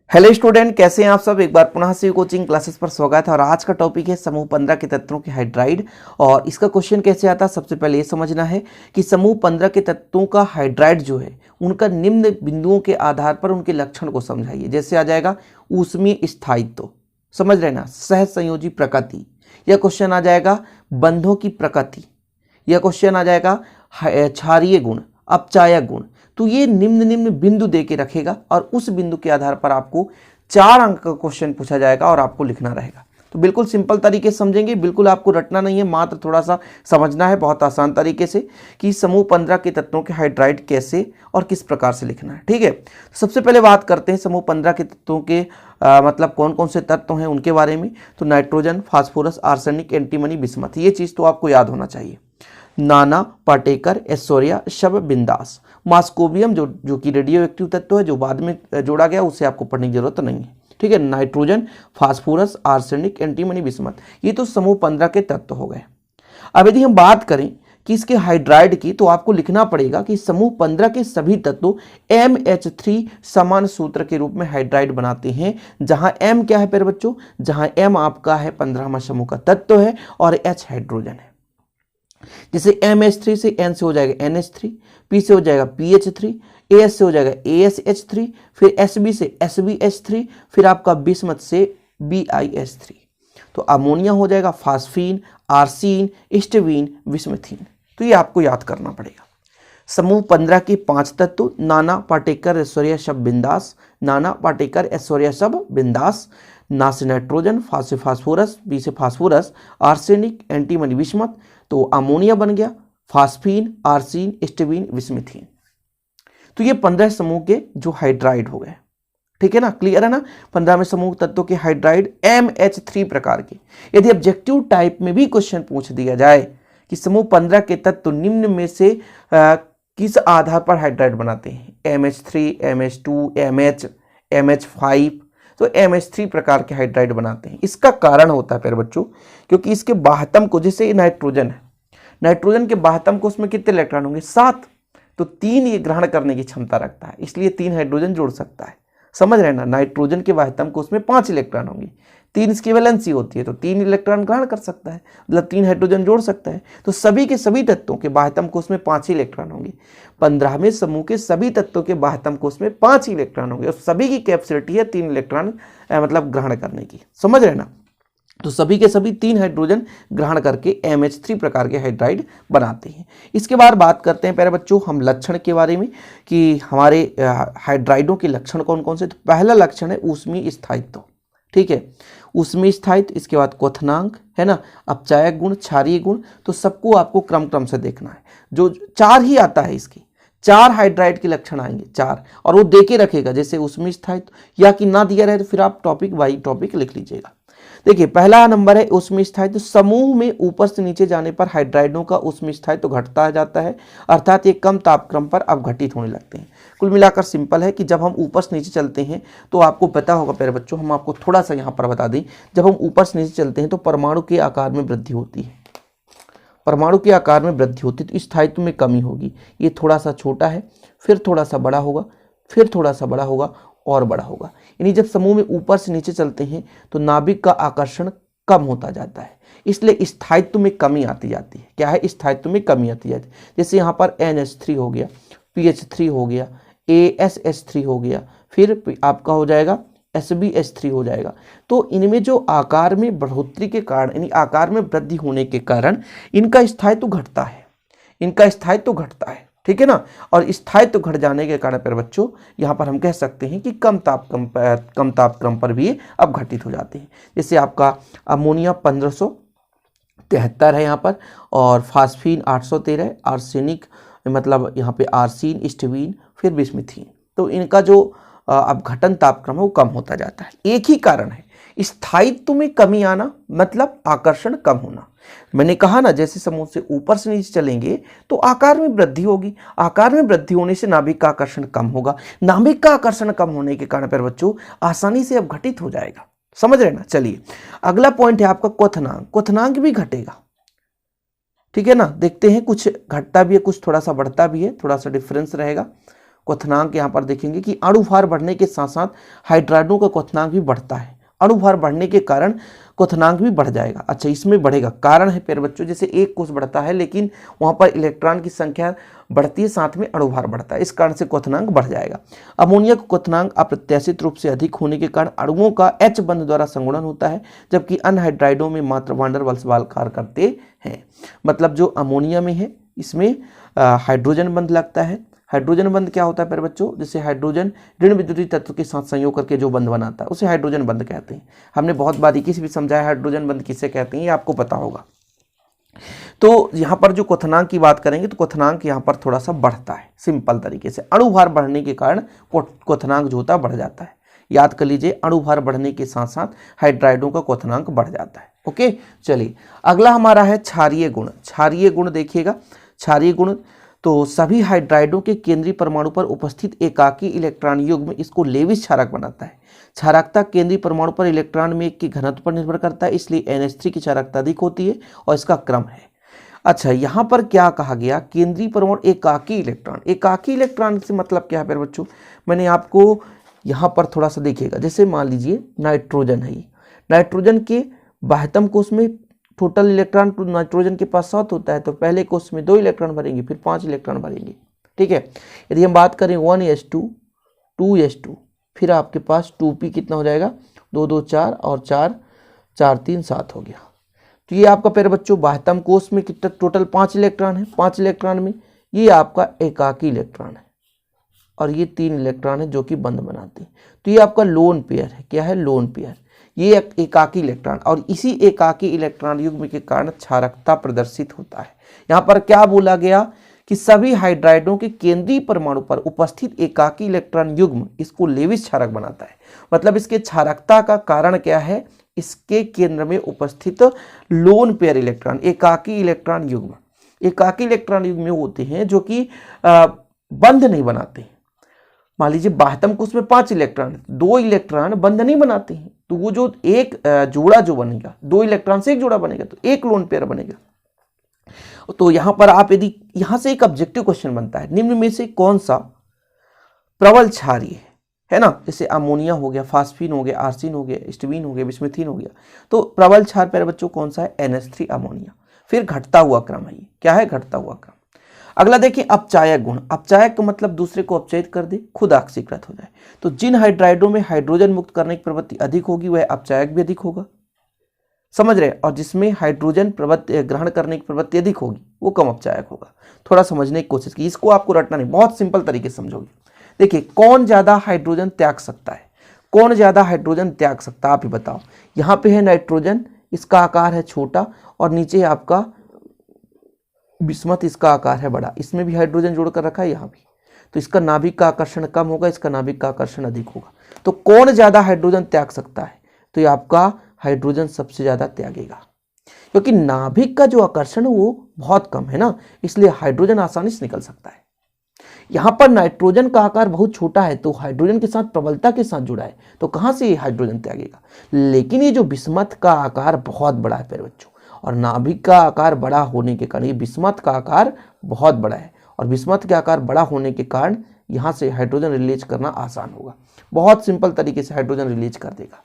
Hello student, कैसे हैं आप सब। एक बार पुनः से कोचिंग क्लासेस पर स्वागत है। और आज का टॉपिक है समूह 15 के तत्वों के हाइड्राइड। और इसका क्वेश्चन कैसे आता है, सबसे पहले ये समझना है कि समूह 15 के तत्वों का हाइड्राइड जो है उनका निम्न बिंदुओं के आधार पर उनके लक्षण को समझाइए। जैसे आ जाएगा ऊष्मीय स्थायित्व, समझ रहे ना, सह संयोजी प्रकृति, यह क्वेश्चन आ जाएगा बंधों की प्रकृति, यह क्वेश्चन आ जाएगा क्षारीय गुण, अपचायक गुण। तो ये निम्न बिंदु दे के रखेगा और उस बिंदु के आधार पर आपको 4 अंक का क्वेश्चन पूछा जाएगा और आपको लिखना रहेगा। तो बिल्कुल सिंपल तरीके से समझेंगे, बिल्कुल आपको रटना नहीं है, मात्र थोड़ा सा समझना है बहुत आसान तरीके से कि समूह 15 के तत्वों के हाइड्राइड कैसे और किस प्रकार से लिखना है। ठीक है, सबसे पहले बात करते हैं समूह 15 के तत्वों के मतलब कौन कौन से तत्व हैं उनके बारे में। तो nitrogen, phosphorus, arsenic, antimony, bismuth, ये चीज़ तो आपको याद होना चाहिए। नाना, पाटेकर, एस्टोरिया, शब, बिंदास। मास्कोबियम जो कि रेडियो एक्टिव तत्व है, जो बाद में जोड़ा गया, उसे आपको पढ़ने की जरूरत नहीं है। ठीक है, nitrogen, phosphorus, arsenic, antimony, bismuth, ये तो समूह 15 के तत्व हो गए। अब यदि हम बात करें कि इसके हाइड्राइड की, तो आपको लिखना पड़ेगा कि समूह 15 के सभी तत्व MH3 समान सूत्र के रूप में हाइड्राइड बनाते हैं। जहां M क्या है प्यारे बच्चों, जहां M आपका है 15वां समूह का तत्व है और H हाइड्रोजन है। जैसे MH3 से N से हो जाएगा NH3, P से हो जाएगा PH3, AS से हो जाएगा ASH3, फिर SB से SBH3, फिर आपका बिस्मथ से BiH3। तो अमोनिया हो जाएगा फास्फीन, आर्सीन, स्टेवीन, बिस्मथीन। तो ये आपको याद करना पड़ेगा। समूह 15 के 5 तत्व नाना, पाटेकर, ऐश्वर्या, शब, बिंदास। नाना, पाटेकर, ऐश्वर्या, शब, बिंदास। ना से नाइट्रोजन, फा से फास्फोरस, बी से फास्फोरस, आर्सेनिक, एंटीमनी, बिस्मथ। तो अमोनिया बन गया फास्फीन, आर्सीन, स्टेवीन, बिस्मथीन। तो ये 15 समूह के जो हाइड्राइड हो गए। ठीक है ना, क्लियर है ना। 15वें समूह तत्वों के हाइड्राइड MH3 प्रकार के। यदि ऑब्जेक्टिव टाइप में भी क्वेश्चन पूछ दिया जाए कि समूह 15 के तत्व निम्न में से किस आधार पर हाइड्राइड बनाते हैं, MH3, MH2, MH, MH5, तो MH3 प्रकार के हाइड्राइड बनाते हैं। इसका कारण होता है प्यारे बच्चों, क्योंकि इसके बाह्यतम को, जैसे नाइट्रोजन है, नाइट्रोजन के बाह्यतम को उसमें कितने इलेक्ट्रॉन होंगे, 7। तो 3 ये ग्रहण करने की क्षमता रखता है, इसलिए 3 हाइड्रोजन जोड़ सकता है। समझ रहे ना, नाइट्रोजन के बाह्यतम को उसमें 5 इलेक्ट्रॉन होंगे, 3 इसकी वैलेंसी होती है, तो 3 इलेक्ट्रॉन ग्रहण कर सकता है, मतलब 3 हाइड्रोजन जोड़ सकता है। तो सभी के सभी तत्वों के बाह्यतम कोष में 5 ही इलेक्ट्रॉन होंगे। 15वें समूह के सभी तत्वों के बाह्यतम कोष में 5 ही इलेक्ट्रॉन होंगे और सभी की कैपेसिटी है 3 इलेक्ट्रॉन मतलब ग्रहण करने की। समझ रहे ना, तो सभी के सभी 3 हाइड्रोजन ग्रहण करके MH3 प्रकार के हाइड्राइड बनाते हैं। इसके बाद बात करते हैं प्यारे बच्चों हम लक्षण के बारे में कि हमारे हाइड्राइडों के लक्षण कौन कौन से। तो पहला लक्षण है ऊष्मीय स्थायित्व। ठीक है, ऊष्मीय स्थायित्व, इसके बाद क्वथनांक है ना, अपचायक गुण, क्षारीय गुण। तो सबको आपको क्रम से देखना है। जो 4 ही आता है, इसके 4 हाइड्राइड के लक्षण आएंगे, 4, और वो दे के रखेगा। जैसे ऊष्मीय स्थायित्व या कि ना दिया रहे तो फिर आप टॉपिक बाई टॉपिक लिख लीजिएगा। देखिए, पहला नंबर है ऊष्मीय स्थायित्व। समूह में ऊपर से नीचे जाने पर हाइड्राइडों का ऊष्मीय स्थायित्व घटता जाता है, अर्थात ये कम तापक्रम पर अवघटित होने लगते हैं। कुल मिलाकर सिंपल है कि जब हम ऊपर से नीचे चलते हैं तो आपको पता होगा प्यारे बच्चों, हम आपको थोड़ा सा यहाँ पर बता दें, जब हम ऊपर से नीचे चलते हैं तो परमाणु के आकार में वृद्धि होती है। परमाणु के आकार में वृद्धि होती है तो स्थायित्व में कमी होगी। ये थोड़ा सा छोटा है, फिर थोड़ा सा बड़ा होगा, फिर थोड़ा सा बड़ा होगा और बड़ा होगा। यानी जब समूह में ऊपर से नीचे चलते हैं तो नाभिक का आकर्षण कम होता जाता है, इसलिए स्थायित्व में कमी आती जाती है। क्या है, स्थायित्व में कमी आती जाती है। जैसे यहाँ पर NH3 हो गया, PH3 हो गया, ASH3 हो गया, फिर आपका हो जाएगा SBH3 हो जाएगा। तो इनमें जो आकार में बढ़ोतरी के कारण, यानी आकार में वृद्धि होने के कारण इनका स्थायित्व घटता है, इनका स्थायित्व घटता है। ठीक है ना, और स्थायित्व घट जाने के कारण पर बच्चों यहाँ पर हम कह सकते हैं कि कम तापक्रम पर भी अब घटित हो जाते हैं। जैसे आपका अमोनिया 1573 है यहाँ पर, और फास्फीन 813 है, आर्सेनिक मतलब यहाँ पे आर्सीन, स्टेवीन, फिर बिस्मथीन। तो इनका जो अब घटन तापक्रम है वो कम होता जाता है। एक ही कारण है, स्थायित्व में कमी आना मतलब आकर्षण कम होना। मैंने कहा ना, जैसे समूह से ऊपर से नीचे चलेंगे तो आकार में वृद्धि होगी, आकार में वृद्धि होने से नाभिक का आकर्षण कम होगा, नाभिक का आकर्षण कम होने के कारण पर बच्चों आसानी से अब घटित हो जाएगा। समझ रहे ना। चलिए, अगला पॉइंट है आपका क्वथनांक। क्वथनांक भी घटेगा। ठीक है ना, देखते हैं, कुछ घटता भी है, कुछ थोड़ा सा बढ़ता भी है, थोड़ा सा डिफरेंस रहेगा। क्वथनांक यहाँ पर देखेंगे कि अणुभार बढ़ने के साथ साथ हाइड्राइडों का क्वथनांक भी बढ़ता है। अणुभार बढ़ने के कारण क्वथनांक भी बढ़ जाएगा। अच्छा, इसमें बढ़ेगा, कारण है प्यारे बच्चों, जैसे एक कोष बढ़ता है लेकिन वहाँ पर इलेक्ट्रॉन की संख्या बढ़ती है, साथ में अणुभार बढ़ता है, इस कारण से क्वथनांक बढ़ जाएगा। अमोनिया का क्वथनांक अप्रत्याशित रूप से अधिक होने के कारण अणुओं का H बंध द्वारा संगुणन होता है, जबकि अन्य हाइड्राइडों में मात्र वान डर वाल्स सवाल कार्य करते हैं। मतलब जो अमोनिया में है इसमें हाइड्रोजन बंध लगता है। हाइड्रोजन बंध क्या होता है प्यारे बच्चों, जैसे हाइड्रोजन ऋण विद्युतीय तत्व के साथ संयोग करके जो बंध बनाता है उसे हाइड्रोजन बंध कहते हैं। हमने बहुत बारीकी से भी समझाया हाइड्रोजन बंध किसे कहते हैं, ये आपको पता होगा। तो यहाँ पर जो क्वथनांक की बात करेंगे तो क्वथनांक यहाँ पर थोड़ा सा बढ़ता है, सिंपल तरीके से अणुभार बढ़ने के कारण क्वथनांक जो होता है बढ़ जाता है। याद कर लीजिए, अणुभार बढ़ने के साथ साथ हाइड्राइडों का क्वथनांक बढ़ जाता है। ओके, चलिए अगला हमारा है क्षारीय गुण। क्षारीय गुण देखिएगा, क्षारीय गुण तो सभी हाइड्राइडों के केंद्रीय परमाणु पर उपस्थित एकाकी इलेक्ट्रॉन युग्म इसको लेविस क्षारक बनाता है। क्षारकता केंद्रीय परमाणु पर इलेक्ट्रॉन में के घनत्व पर निर्भर करता है, इसलिए NH3 की क्षारकता अधिक होती है और इसका क्रम है। अच्छा, यहाँ पर क्या कहा गया, केंद्रीय परमाणु एकाकी इलेक्ट्रॉन। एकाकी इलेक्ट्रॉन से मतलब क्या है प्यारे बच्चों, मैंने आपको यहाँ पर थोड़ा सा देखिएगा, जैसे मान लीजिए नाइट्रोजन है, नाइट्रोजन के बाह्यतम कोष में टोटल इलेक्ट्रॉन नाइट्रोजन के पास 7 होता है, तो पहले कोष में 2 इलेक्ट्रॉन भरेंगे, फिर 5 इलेक्ट्रॉन भरेंगे। ठीक है, यदि हम बात करें 1s2 2s2, फिर आपके पास 2p कितना हो जाएगा, 2 2 4 और 4 4 3 7 हो गया। तो ये आपका प्यारे बच्चों बाह्यतम कोष में कितना टोटल 5 इलेक्ट्रॉन है। 5 इलेक्ट्रॉन में ये आपका एकाकी इलेक्ट्रॉन है और ये 3 इलेक्ट्रॉन है जो कि बंध बनाते हैं। तो ये आपका लोन पेयर है। क्या है, लोन पेयर। ये एकाकी इलेक्ट्रॉन और इसी एकाकी इलेक्ट्रॉन युग्म के कारण क्षारकता प्रदर्शित होता है। यहाँ पर क्या बोला गया कि सभी हाइड्राइडों के केंद्रीय परमाणु पर उपस्थित एकाकी इलेक्ट्रॉन युग्म इसको लेविस क्षारक बनाता है। मतलब इसके क्षारकता का कारण क्या है, इसके केंद्र में उपस्थित लोन पेयर इलेक्ट्रॉन, एकाकी इलेक्ट्रॉन युग्म। एकाकी इलेक्ट्रॉन युग्म होते हैं जो कि बंध नहीं बनाते। मान लीजिए बाह्यतम कोष में 5 इलेक्ट्रॉन, 2 इलेक्ट्रॉन बंध नहीं बनाते हैं, तो वो जो एक जोड़ा जो बनेगा, 2 इलेक्ट्रॉन से एक जोड़ा बनेगा तो एक लोन पेयर बनेगा। तो यहां पर आप यदि यहां से एक ऑब्जेक्टिव क्वेश्चन बनता है, निम्न में से कौन सा प्रबल क्षारीय है ना, जैसे अमोनिया हो गया, फास्फीन हो गया, आर्सिन हो गया, स्टीबिन हो गया, बिस्मुथिन हो गया, तो प्रबल क्षार प्यारे बच्चों कौन सा है, NH3 अमोनिया। फिर घटता हुआ क्रम है, ये क्या है, घटता हुआ क्रम। अगला देखिए अपचायक गुण। अपचायक का मतलब दूसरे को अपचयित कर दे, खुद ऑक्सीकृत हो जाए। तो जिन हाइड्राइडों में हाइड्रोजन मुक्त करने की प्रवृत्ति अधिक होगी वह अपचायक भी अधिक होगा, समझ रहे, और जिसमें हाइड्रोजन प्रवृत्ति ग्रहण करने की प्रवृत्ति अधिक होगी वो कम अपचायक होगा। थोड़ा समझने की कोशिश की, इसको आपको रटना नहीं, बहुत सिंपल तरीके से समझोगे। देखिए कौन ज्यादा हाइड्रोजन त्याग सकता है, कौन ज्यादा हाइड्रोजन त्याग सकता है, आप ही बताओ। यहाँ पे है नाइट्रोजन, इसका आकार है छोटा, और नीचे आपका बिस्मथ, इसका आकार है बड़ा, इसमें भी हाइड्रोजन जोड़कर रखा है यहाँ भी, तो इसका नाभिक का आकर्षण कम होगा, इसका नाभिक का आकर्षण अधिक होगा। तो कौन ज्यादा हाइड्रोजन त्याग सकता है, तो ये आपका हाइड्रोजन सबसे ज्यादा त्यागेगा, क्योंकि नाभिक का जो आकर्षण है वो बहुत कम है ना, इसलिए हाइड्रोजन आसानी से निकल सकता है। यहाँ पर नाइट्रोजन का आकार बहुत छोटा है तो हाइड्रोजन के साथ प्रबलता के साथ जुड़ा है, तो कहाँ से हाइड्रोजन त्यागेगा। लेकिन ये जो बिस्मथ का आकार बहुत बड़ा है प्यारे बच्चों, और नाभिक का आकार बड़ा होने के कारण, ये बिस्मथ का आकार बहुत बड़ा है और बिस्मथ के आकार बड़ा होने के कारण यहाँ से हाइड्रोजन रिलीज करना आसान होगा, बहुत सिंपल तरीके से हाइड्रोजन रिलीज कर देगा,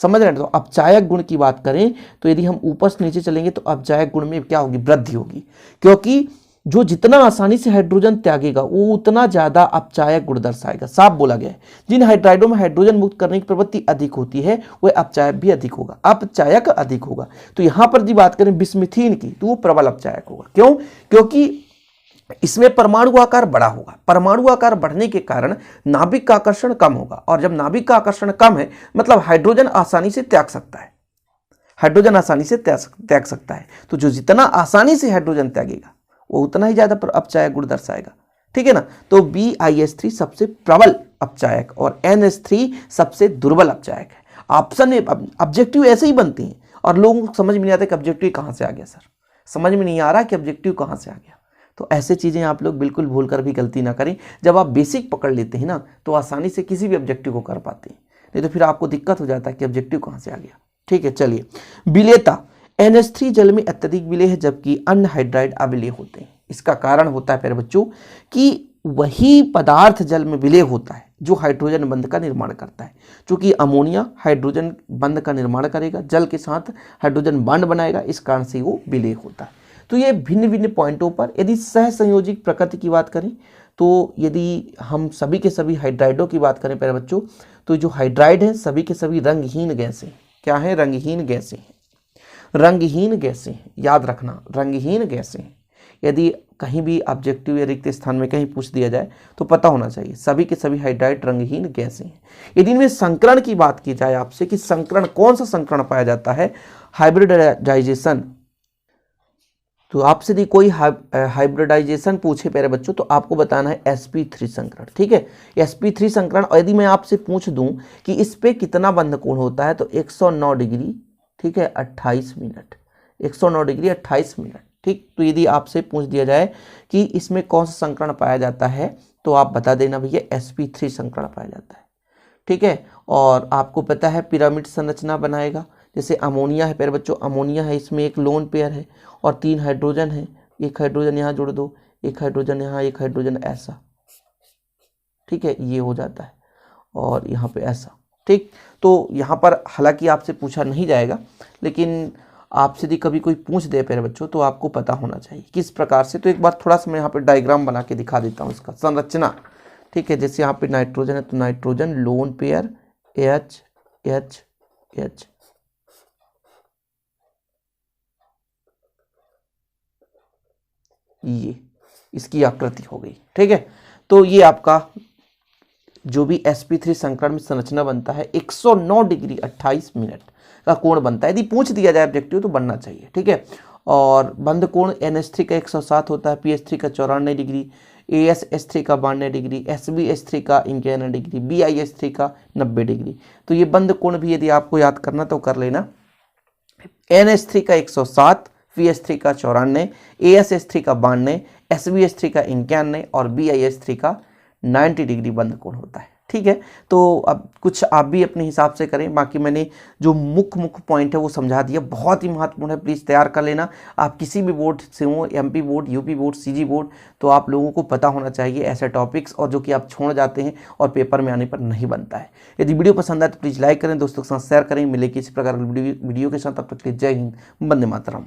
समझ रहे हैं। तो अपचायक गुण की बात करें तो यदि हम ऊपर से नीचे चलेंगे तो अपचायक गुण में क्या होगी, वृद्धि होगी, क्योंकि जो जितना आसानी से हाइड्रोजन त्यागेगा वो उतना ज्यादा अपचायक गुण दर्शाएगा। साफ बोला गया है, जिन हाइड्राइडों में हाइड्रोजन मुक्त करने की प्रवृत्ति अधिक होती है वह अपचायक भी अधिक होगा, अपचायक अधिक होगा। तो यहां पर यदि बात करें बिस्मिथीन की तो वो प्रबल अपचायक होगा। क्यों, क्योंकि इसमें परमाणु आकार बड़ा होगा, परमाणु आकार बढ़ने के कारण नाभिक का आकर्षण कम होगा, और जब नाभिक का आकर्षण कम है मतलब हाइड्रोजन आसानी से त्याग सकता है, हाइड्रोजन आसानी से त्याग सकता है। तो जो जितना आसानी से हाइड्रोजन त्यागेगा वो उतना ही ज्यादा अपचायक गुण दर्शाएगा, ठीक है ना। तो BiH3 सबसे प्रबल अपचायक और NH3 सबसे दुर्बल अपचायक है। ऑप्शन में ऑब्जेक्टिव ऐसे ही बनते हैं और लोगों को समझ में नहीं आता कि ऑब्जेक्टिव कहाँ से आ गया, सर समझ में नहीं आ रहा कि ऑब्जेक्टिव कहाँ से आ गया। तो ऐसे चीजें आप लोग बिल्कुल भूल कर भी गलती ना करें। जब आप बेसिक पकड़ लेते हैं ना तो आसानी से किसी भी ऑब्जेक्टिव को कर पाते हैं, नहीं तो फिर आपको दिक्कत हो जाता है कि ऑब्जेक्टिव कहाँ से आ गया। ठीक है, चलिए विलेयता। NH3 जल में अत्यधिक विलेय है जबकि अन्य हाइड्राइड अविलेय होते हैं। इसका कारण होता है प्यारे बच्चों कि वही पदार्थ जल में विलय होता है जो हाइड्रोजन बंध का निर्माण करता है। क्योंकि अमोनिया हाइड्रोजन बंध का निर्माण करेगा, जल के साथ हाइड्रोजन बॉन्ड बनाएगा, इस कारण से वो विलय होता है। तो ये भिन्न भिन्न पॉइंटों पर यदि सहसंयोजिक प्रकृति की बात करें तो यदि हम सभी के सभी हाइड्राइडों की बात करें प्यारे बच्चों, तो जो हाइड्राइड हैं सभी के सभी रंगहीन गैसें। क्या है? रंगहीन गैसें। रंगहीन गैसें, याद रखना, रंगहीन गैसें। यदि कहीं भी ऑब्जेक्टिव या रिक्त स्थान में कहीं पूछ दिया जाए तो पता होना चाहिए सभी के सभी हाइड्राइड रंगहीन गैसें हैं। यदि इनमें संकरण की बात की जाए आपसे कि संकरण, कौन सा संकरण पाया जाता है? हाइब्रिडाइजेशन। तो आपसे यदि कोई हाइब्रिडाइजेशन पूछे प्यारे बच्चों तो आपको बताना है sp3 संकरण। ठीक है, sp3 संकरण। और यदि मैं आपसे पूछ दूं कि इस पे कितना बंध कोण होता है तो 109 डिग्री, ठीक है, 28 मिनट। 109 degree 28 minute. ठीक, तो यदि आपसे पूछ दिया जाए कि इसमें कौन सा संकरण पाया जाता है तो आप बता देना भैया sp3 संकरण पाया जाता है। ठीक है, और आपको पता है पिरामिड संरचना बनाएगा। जैसे अमोनिया है प्यारे बच्चों, अमोनिया है, इसमें एक लोन पेयर है और 3 हाइड्रोजन है। एक हाइड्रोजन यहाँ जोड़ दो, एक हाइड्रोजन यहाँ, एक हाइड्रोजन ऐसा। ठीक है, ये हो जाता है और यहाँ पे ऐसा। ठीक, तो यहाँ पर हालांकि आपसे पूछा नहीं जाएगा, लेकिन आपसे यदि कभी कोई पूछ दे प्यारे बच्चों तो आपको पता होना चाहिए किस प्रकार से। तो एक बार थोड़ा सा मैं यहाँ पे डायग्राम बना के दिखा देता हूँ इसका संरचना। ठीक है, जैसे यहाँ पे नाइट्रोजन है तो nitrogen lone pair H H H, ये इसकी आकृति हो गई। ठीक है, तो ये आपका जो भी sp3 संकरण में संरचना बनता है 109 डिग्री 28 मिनट का कोण बनता है। यदि पूछ दिया जाए ऑब्जेक्टिव तो बनना चाहिए। ठीक है, और बंध कोण NH3 का 107 होता है, PH3 का 94 डिग्री, ASH3 का 92 डिग्री, SbH3 का 91 डिग्री, BiH3 का 90 डिग्री। तो ये बंध कोण भी यदि आपको याद करना तो कर लेना। NH3 का 107, PH3 का 94, ASH3 का 92, SbH3 का 91 और BiH3 का 90 डिग्री बंध कोण होता है। ठीक है, तो अब कुछ आप भी अपने हिसाब से करें। बाकी मैंने जो मुख्य पॉइंट है वो समझा दिया, बहुत ही महत्वपूर्ण है, प्लीज़ तैयार कर लेना। आप किसी भी बोर्ड से हो, MP board, UP board, CG board, तो आप लोगों को पता होना चाहिए ऐसे टॉपिक्स, और जो कि आप छोड़ जाते हैं और पेपर में आने पर नहीं बनता है। यदि वीडियो पसंद आए तो प्लीज़ लाइक करें, दोस्तों के साथ शेयर करें। मिले किसी प्रकार की वीडियो के साथ, तब तक के लिए जय हिंद, वंदे मातरम।